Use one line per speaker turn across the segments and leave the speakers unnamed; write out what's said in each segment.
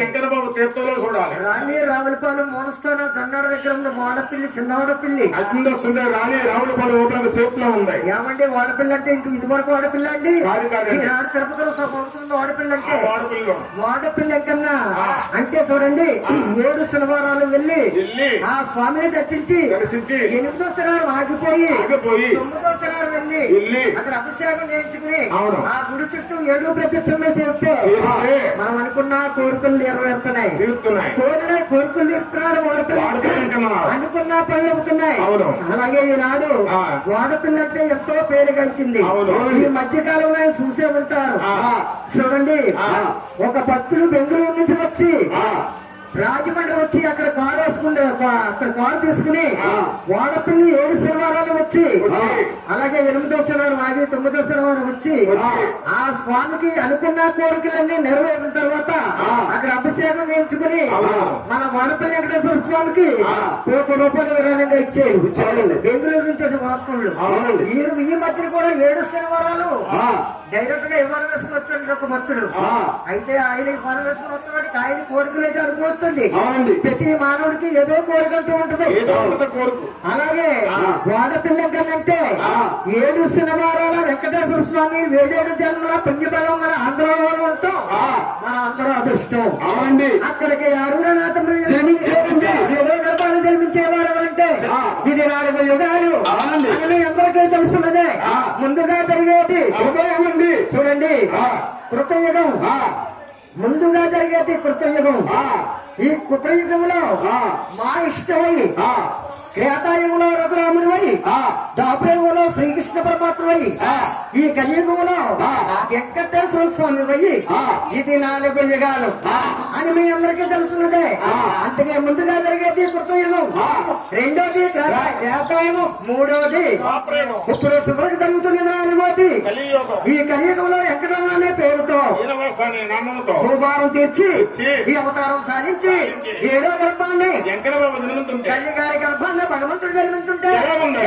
ఎంకరబాబు తీర్థంలో చూడాలి.
రాణి రావులపాలెం మోనస్థానం కన్నడ దగ్గర ఉంది. వాడపిల్లి చిన్నవాడపిల్లి
అట్లా వస్తుంటే రాణి రావులపాలెం ఓపెన్ సేఫ్ లో ఉంది.
ఏమండి వాడపిల్ల అంటే ఇంక ఇది వరకు వాడపిల్ల అండి తిరుపతిలో సంవత్సరం వాడపిల్ల అంటే వాడపిల్ల కన్నా అంటే చూడండి 7 శనివారాలు వెళ్ళి ఆ స్వామిని దర్శించి 8వ శనివారం ఆగిపోయి 9వ శనివారం వెళ్ళి అక్కడ అభిషేకం చేయించుకుని ఆ గుడి చుట్టూ 7 ప్రత్యక్షంలో చేస్తే మనం అనుకున్న కోరికలు నెరవేరుతున్నాయి. కోరికలు తీరుతున్నాడు వాడపిల్ల, అనుకున్న పనులు అవుతున్నాయి. అలాగే ఈనాడు వాడపిల్ల అంటే ఎంతో పేరుగంచింది. ఈ మధ్య కాలంలో ఆయన చూసే ఉంటారు. చూడండి ఒక భక్తులు బెంగళూరు నుంచి వచ్చి రాజమండ్రి వచ్చి అక్కడ కారు వేసుకుంటే అక్కడ కారు తీసుకుని వాడపిల్లి 7 శనివారాలు వచ్చి అలాగే 8వ శనివారం ఆగి 9వ శనివారం వచ్చి ఆ స్వామికి అనుకున్న కోరికలన్నీ నెరవేరిన తర్వాత అక్కడ అభిషేకం చేయించుకుని మన వాడపల్లి వెంకటేశ్వర స్వామికి ₹1,000 విరాళంగా ఇచ్చేది. బెంగళూరు నుంచి వచ్చే వార్తలు ఈ మధ్య కూడా 7 శనివారాలు డైరెక్ట్ గా ఇవ్వాలి వేసుకుని వచ్చాడు ఒక భక్తుడు. అయితే ఆయన ఇవ్వాలి వేసుకుని వస్తున్నాడు. ఆయన కోరికలు అయితే అనుకోవచ్చండి. ప్రతి మానవుడికి ఏదో కోరిక అంటూ ఉంటది. అలాగే వాడపిల్ల కనంటే 7 శనివారాల వెంకటేశ్వర స్వామి 7 జన్మల పుణ్యబలం మన ఆంధ్రలో ఉంటాం. మన అందరూ అదృష్టం. అక్కడికి అరుణనాథం 7 గర్భాలు జన్మించేవారు అంటే ఇది 4 యుగాలు అని అందరికీ తెలుసున్నదే. ముందుగా జరిగేది చూడండి కృతయుగం. ముందుగా జరిగేది కృతయుగం. ఈ కృతయుగంలో మా ఇష్టమై త్రేతాయుగంలో రఘురాముడివై ద్వాపరయుగంలో శ్రీకృష్ణ పరమాత్మవై ఈ కలియుగంలో వెంకటేశ్వర స్వామివై ఇది 4 యుగాలు అని మీ అందరికీ తెలుసున్నదే. అందుకే ముందుగా జరిగేది కృతయుగం, రెండోది త్రేతాయుగం, మూడవది ఇప్పుడు శుభ్రకు జరుగుతుంది అనుమతి. ఈ కలియుగంలో వెంకటరమణ అనే పేరుతో భూభారం తీర్చి ఈ అవతారం సాధించి 7వ గర్భాన్ని తల్లి గారి గర్భాన్ని భగవంతుడు జన్మించుంటే ఎలాగుంది?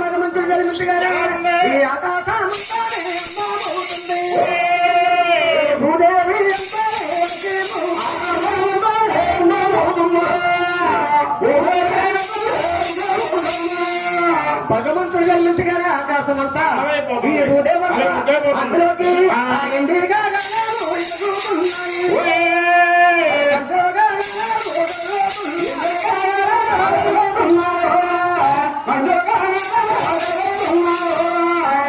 భగవంతుడు జన్మించగానే ఈ ఆకాశం భూదేవి భగవంతుడు జన్మించగానే ఆకాశం అంతా ఈ భూదేవంతా అందులోకి ఇండిగా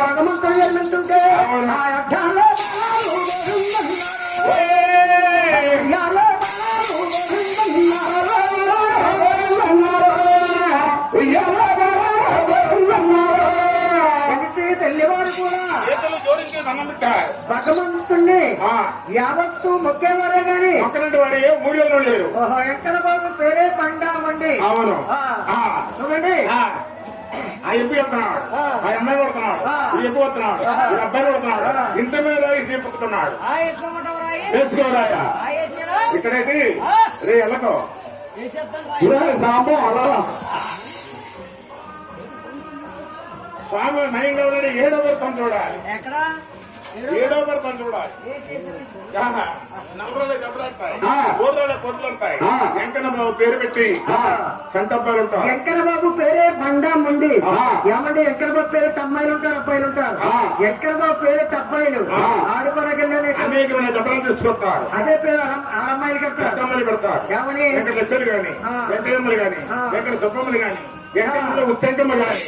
భగవంతుడు జన్మించుంటే ఆ అర్థాల్లో తెల్లివారు కూడా భగవంతుణ్ణి యావత్తు మొక్కేవారే గాని
వాడే 3 ఏళ్ళు లేరు.
ఎక్కడ బాబు పేరే పండామండి.
అవును
చూడండి
ఆ ఎప్పు చెప్తున్నాడు, ఆ అమ్మాయి కొడుతున్నాడు, ఈ ఎప్పు వస్తున్నాడు, ఈ అబ్బాయి కొడుతున్నాడు, ఇంత మీద సీపుతున్నాడు. వేసుకోరాయా ఇక్కడేటి రే ఎల్లకో సాంబో అలా స్వామి నయంగా ఉన్నాడు. 7వ వృత్తం చూడాలి. ఏడో పడతాను చూడాలి నల్లరోళ్ళే దెబ్బలాడతాయి, ఊర్రోళ్ళే కొట్లాడతాయి. వెంకన్న బాబు పేరు పెట్టి సంతబ్బాలు ఉంటారు.
వెంకన్న బాబు పేరే బండా మండి. ఏమంటే వెంకన్న బాబు పేరు అమ్మాయిలు ఉంటారు, అబ్బాయిలు ఉంటారు. వెంకన్న బాబు పేరు అబ్బాయిలు ఆడుకోవడానికి
అనేకమైన దెబ్బలు తీసుకొస్తారు.
అదే పేరు ఆడమ్మాయిలు కడతారు,
అమ్మాయిలు పెడతారు.
ఏమని
వెంకట లచ్చలు గాని, వెంకయ్యమ్మలు గాని, వెంకట సుబ్బమ్మలు గాని, వెంకటమ్మలో ఉత్తెంకమ్మ గాని,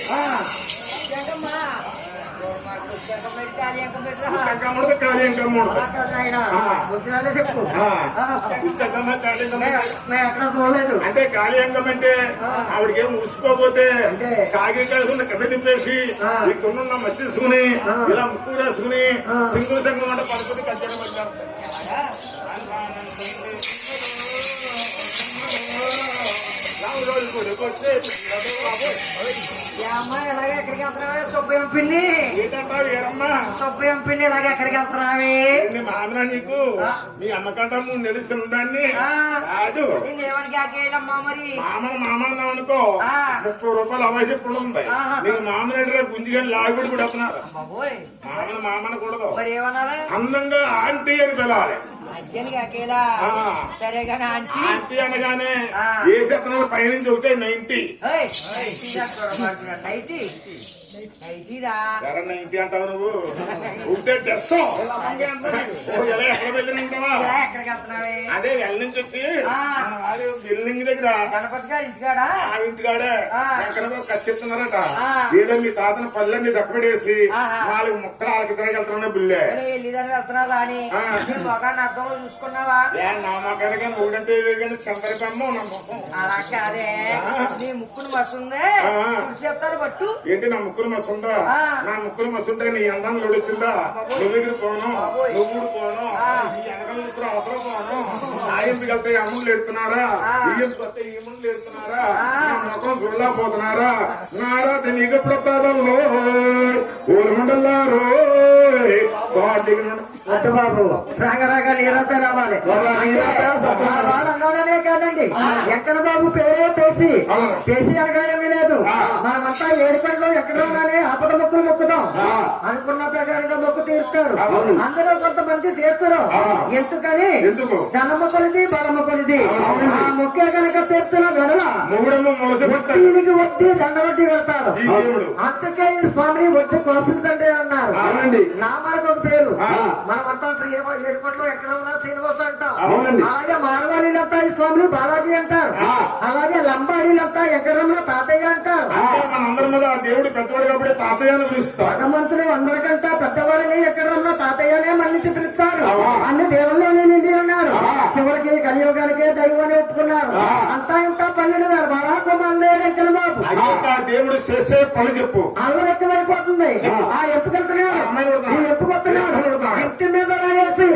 ఉత్తెంకమ్ముడు కాళీంకమ్ముడు
చెప్పు.
ఉత్తెంకమ్మ కాళీంకమ్మ
ఎక్కడ చూడలేదు.
అంటే కాళీంకం అంటే ఆవిడకేం ఊసిపోతే కాగి కాసుకుని కథ తిప్పేసి ఈ కొన్నున్న మధ్య తీసుకుని ఇలా ముక్కు రాసుకుని సింగు సంగం అంటే పడుతుంది కళ్యాణం పెట్టారు.
అమ్మాయి ఇలాగే ఎక్కడికి వెళ్తున్నావే సుబ్బయ్య పిన్ని?
ఏంటంటావు ఏరమ్మా?
సుబ్బయ్య పిన్ని ఇలాగే ఎక్కడికి వెళ్తున్నావే?
మామరా నీకు మీ అమ్మకంట ముందు తెలుస్తున్న దాన్ని కాదు.
ఏమని కాకేయమ్మా మరి?
మామన్నావు అనుకో 30 రూపాయలు అవైసీ కూడా ఉంటాయి. నీకు మామని గుంజిగా లాగుబడి కూడా వస్తున్నారు. మామనకూడదు,
మరి ఏమన్నా
అందంగా ఆంటీ అని పిలవాలి.
సరే కానీ
ఆంటీ అనగానే ఏ శతనం పైనుంచి ఒకటే 90 90 అంటావు నువ్వు. ఉంటే డ్రెస్ ఎలా ఎక్కడ వెళ్ళినంటావా? అదే వెళ్ళ నుంచి వచ్చి బిల్డింగ్ దగ్గర
గణపతి గారి ఇంటికాడా
ఆ ఇంటికాడే ఎక్కడో కచ్చిస్తున్నారట. ఏదో మీ తాతను పళ్ళన్ని దక్కడేసి 4 ముక్కలు వాళ్ళకి తిరగలుగుతున్నా బిల్లే
వెళ్ళిదని వెళ్తున్నావా అని మొగాన్ని అర్థంలో చూసుకున్నావా?
నా మొక్కడికి మూడంటే కానీ చందరికమ్మ
అలా కాదే, నీ ముక్కును మస్తుందే చెప్తారు పట్టు.
ఏంటి నా ముక్కులు మస్తు ఉందా? నా ముక్కులు మస్తు ఉంటే నీ అందాన్ని లోడొచ్చిందా? నువ్వు ఎదురు పోను, నువ్వు పోను, ఈ వెనకలు అవతల పోను. ఆ ఎందుకు వెళ్తే అమ్ములు ఎడుతున్నారా, ఈ ఎందుకు వస్తే ఈ ముందు ఎడుతున్నారా, ముఖం చూడలేకపోతున్నారా? నారా నీకు ప్రతాదంలో ఊరు మండలారో
వద్దు బాబు, రాగా రాగా నీరంతా రావాలి. వాళ్ళనే కాదండి, ఎక్కడ బాబు పేరే పేసి పేసి అనగానే లేదు. మనమంతా ఏడుపడిలో ఎక్కడోగానే ఆపద మొక్కులు మొక్కుతాం, అనుకున్న ప్రకారంగా మొక్కు తీరుతారు. అందులో కొంతమంది తీర్చరు. ఎందుకని? ధనమ్మ కొలిది బలమ్మ కొలిది. ఆ మొక్కే కనుక తీర్చిన గడల వడ్డీకి వడ్డీ దండవడ్డీ పెడతాడు. అందుకే ఈ స్వామిని వడ్డీ కోసం తండ్రి అన్నారు. నామాలకు ఒక పేరు. మనమంతా ఏడుపట్లో ఎక్కడ ఉన్నా శ్రీనివాస అంటాం. అలాగే మార్వాణీలంతా ఈ స్వామిని బాలాజీ అంటారు. అలాగే లంబాడీలంతా ఎక్కడన్నా తాతయ్య అంటారు.
మనందరి మీద దేవుడు పెద్దవాడు కాబట్టి తాతయ్య అని పిలుస్తారు.
భగవంతుడు అందరికంతా పెద్దవాడిని ఎక్కడన్నా తాతయ్యనే మన్నించి పిలుస్తారు. అన్ని దేవుల్లోనే నిండి ఉన్నారు. చివరికి కలియుగానికే దైవాన్ని ఒప్పుకున్నారు. అంతా ఇంత 12,000 బారాకుమారులే వెంకన్న బాబు.
దేవుడు చేసే పని చెప్పు.
అల్లం ఎక్కువైపోతుంది. ఆ ఎప్పుకెళ్తున్నాడు, ఈ ఎప్పుకొస్తున్నాడు, ఇంటి మీద రాయేసి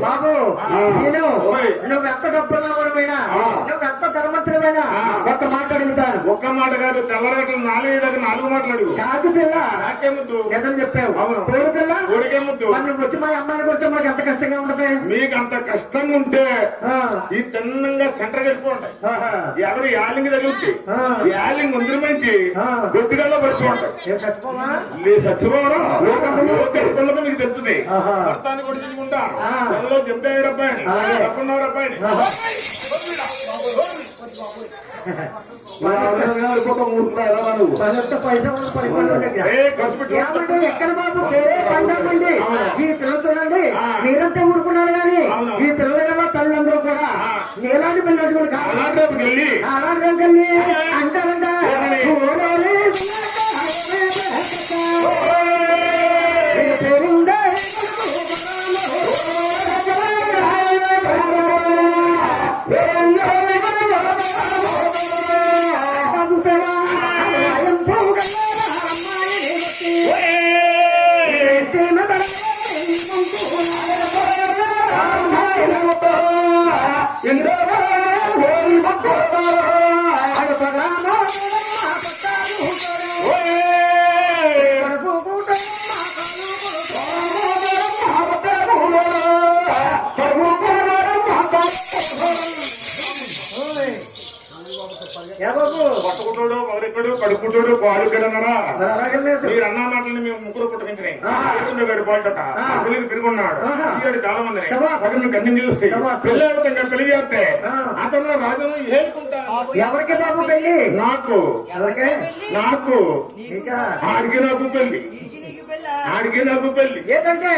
బాబు నువ్వెంత డబ్బున్నా కూడా నువ్వెంత ధర్మత్రమైనా ఒక్క మాట అడుగుతాను.
ఒక్క మాట కాదు, తెల్లరేట్లు 4 మాటలు అడుగు.
కాదు పిల్ల,
నాకే ముద్దు
నిజం చెప్పావు. తోడు పిల్ల,
కోడికే ముద్దు.
నువ్వు వచ్చి మా అమ్మాయిని కొడితే మాకు ఎంత కష్టంగా ఉంటుంది.
మీకు అంత కష్టంగా ఉంటే ఈ తిన్నంగా సెంటర్ వెళ్ళిపోంటాయి. ఎవరు యాలింగ్ తగులుద్ది, యాలింగ్ ముందు మంచి గొద్దుగల్లో పడిపోంటాయి. చచ్చిపోవరా మీకు తెలుస్తుంది. భర్తాన్ని కూడా తెలుసుకుంటాను. అందులో చెప్తారు అబ్బాయిని, చెప్పుకున్నారు అబ్బాయిని.
ఎక్కడ బాబు పేరే పండామండి. ఈ పిల్లలు చూడండి, మీరంతా ఊరుకున్నారు కానీ ఈ పిల్లల వల్ల తల్లిదండ్రులు కూడా నీలాంటి పిల్లలు
వెళ్ళి
అలాంటి వెళ్ళి అంటారంట పేరుండే బాబు
పట్టుకుంటాడు పవరెక్కడు కడుక్కుంటాడు పాడుకెడన్నారా
మరి అలాగే లేదు.
మీరు అన్న మాటలు మేము ముగ్గురు పుట్టుకించినాయి గడిపోయేట పిల్లలు తిరుగున్నాడు ఈడు కాలం ఉంది ఒకరిని కన్ను చూసి పెళ్ళి పెళ్లి చేస్తే అతను రాజు ఏలుకుంటా
ఎవరికి బాబు పెళ్లి?
నాకు
ఎవరికి?
నాకు
ఇంకా
ఆడికి నాకు పెళ్లి ఆడికి నాకు పెళ్లి
ఏంటంటే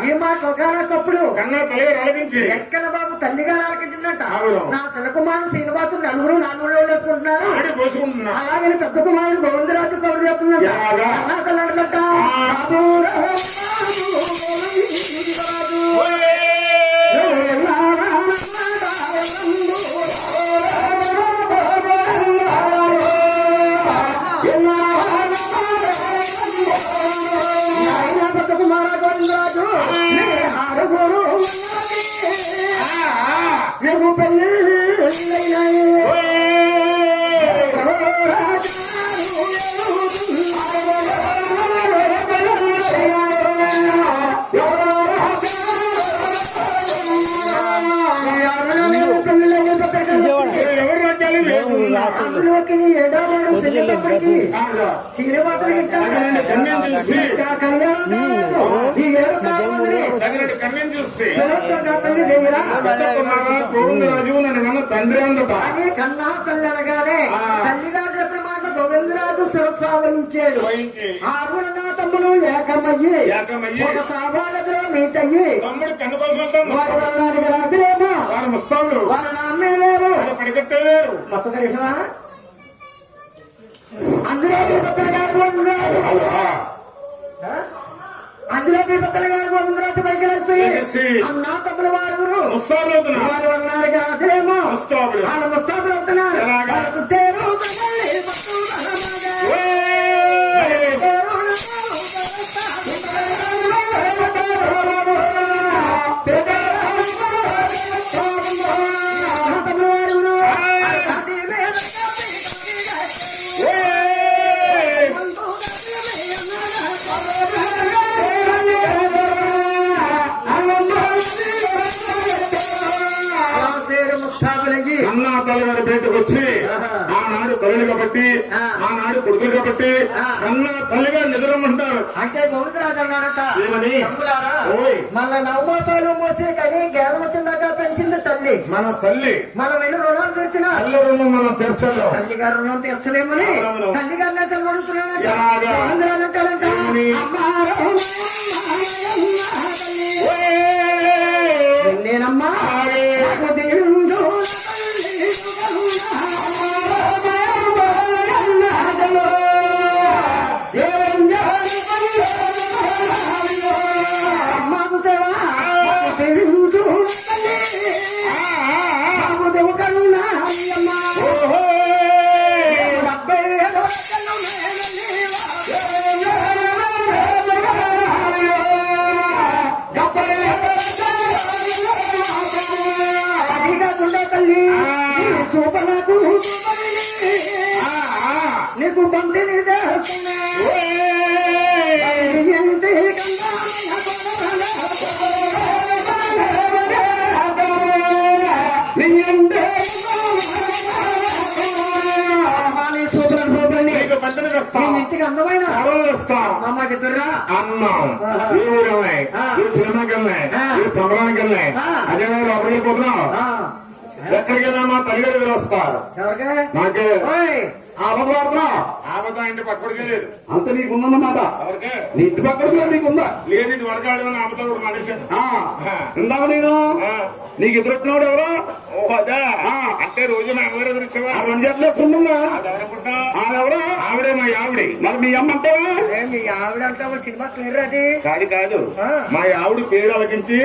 ఈ మాట ఒకనొకప్పుడు
కన్నా తల్లి అలగించి
ఎక్కడ బాబు తల్లిగా ఆలకించిందట.
అవును.
నా చిన్న కుమారుడు శ్రీనివాసుడు నలుగురు నాలుగు వేసుకుంటున్నారు.
ఆడి పోసుకుంటున్నా
అలాగే పెద్ద కుమారుడు గోవిందరాజు కబురు చెప్తున్నారు.
ఎలాగా?
పెద్ద కుమార గోవిందరాజు ఆరుగురు నువ్వు పెళ్ళి
ఎవరు రాజ్యాలు
అందులోకి ఏడవాడు శ్రీనివాసుడికి శ్రీనివాసుడికి ఇంకా కళ్యాణం కాలేదు. ఈ ఏడు కావాలి
దగ్గర కన్ను చూసి
పెళ్లి చేయరా
గోవిందరాజు నన్ను కన్నా తండ్రి అందట
అని కన్నా తల్లి అనగానే తల్లిగారు చెప్పిన మాట గోవిందరాజు శిరస్సావహించాడు. ఆరుగురు నా తమ్ముడు ఏకమయ్యి ఒక సభా దగ్గర మీట్ అయ్యి
తమ్ముడు కన్ను పలుకుంటాం
వారు వెళ్ళడానికి రాత్రేమో
వారు ముస్తాబులు
వారు నాన్నేలేరు
పడికట్టలేరు
మొత్తం కలిసా అందులో మీ భక్తుల గారు గోవిందరాజు అందులో మీ భక్తుల గారు గోవిందరాజు పరిగెలిసి నా తమ్ముడు వారు
ముస్తాబులు అవుతున్నారు
వారు వెళ్ళడానికి రాత్రేమో
ముస్తాబులు
వాళ్ళు ముస్తాబులు అవుతున్నారు.
ఎలాగా?
వాళ్ళ చుట్టేరు
అన్నా తల్లిగారి బయటకు వచ్చి ఆనాడు తల్లి కాబట్టి ఆనాడు కొడుకులు కాబట్టి అన్నా తల్లిగా నిద్రమంటారు.
అంటే గోవిందరాజు అన్నాడట
ఏమని?
తమ్ములారా,
ఓయ్
మన నవమాసాలు మోసే కానీ జ్ఞానం వచ్చిందాకా పెంచింది తల్లి.
మన తల్లి
మనం వెళ్ళి రుణాలు తెచ్చిన
తల్లి రుణం మనం తెరచదు
తల్లిగారు రుణం తీర్చలేమని
అవునవును.
తల్లిగారిని అడుగుతున్నాడు.
ఎలాగా?
గోవిందరాజు అంటాడంట
ఏమని?
నేనమ్మా అమ్మాకు సేవా దేవు కన్నా అమ్మా తల్లి చూపలకు నీకు బంతిని ఇంటికి అందమైన అమ్మకి దుర్రా
అన్నం ఈ ఊరెళ్ళే ఈ సినిమాకి వెళ్ళే ఈ సంబరానికి వెళ్ళే అదే లోపలికి వెళ్ళిపోతున్నావు ఎక్కడికి వెళ్ళా మా తల్లిగారు వస్తారు
ఎవరికే
నాకే
ఓయ్
ఆపద పడుతున్నావు ఆపద ఇంటి పక్కడికే లేదు అంత నీకుందన్నమాట ఎవరికే నీ ఇంటి పక్కడికి నీకుందా లేదు ఇది వరకు ఆడమని ఆపద కూడా మనిషాను ఇందాక నేను నీకు ఎదురొచ్చినాడు ఎవరు ఓ అదా అంటే రోజు నా అమ్మగారు ఎదురొచ్చేవా రెండు జట్లు ఎప్పుడుందా ఆవిడెవరు ఆవిడే మా ఆవిడ మరి మీ అమ్మ అంటావా
మీ ఆవిడ అంటే సినిమా క్లియర్ అది
కాదు కాదు మా ఆవిడ పేరు అలకించి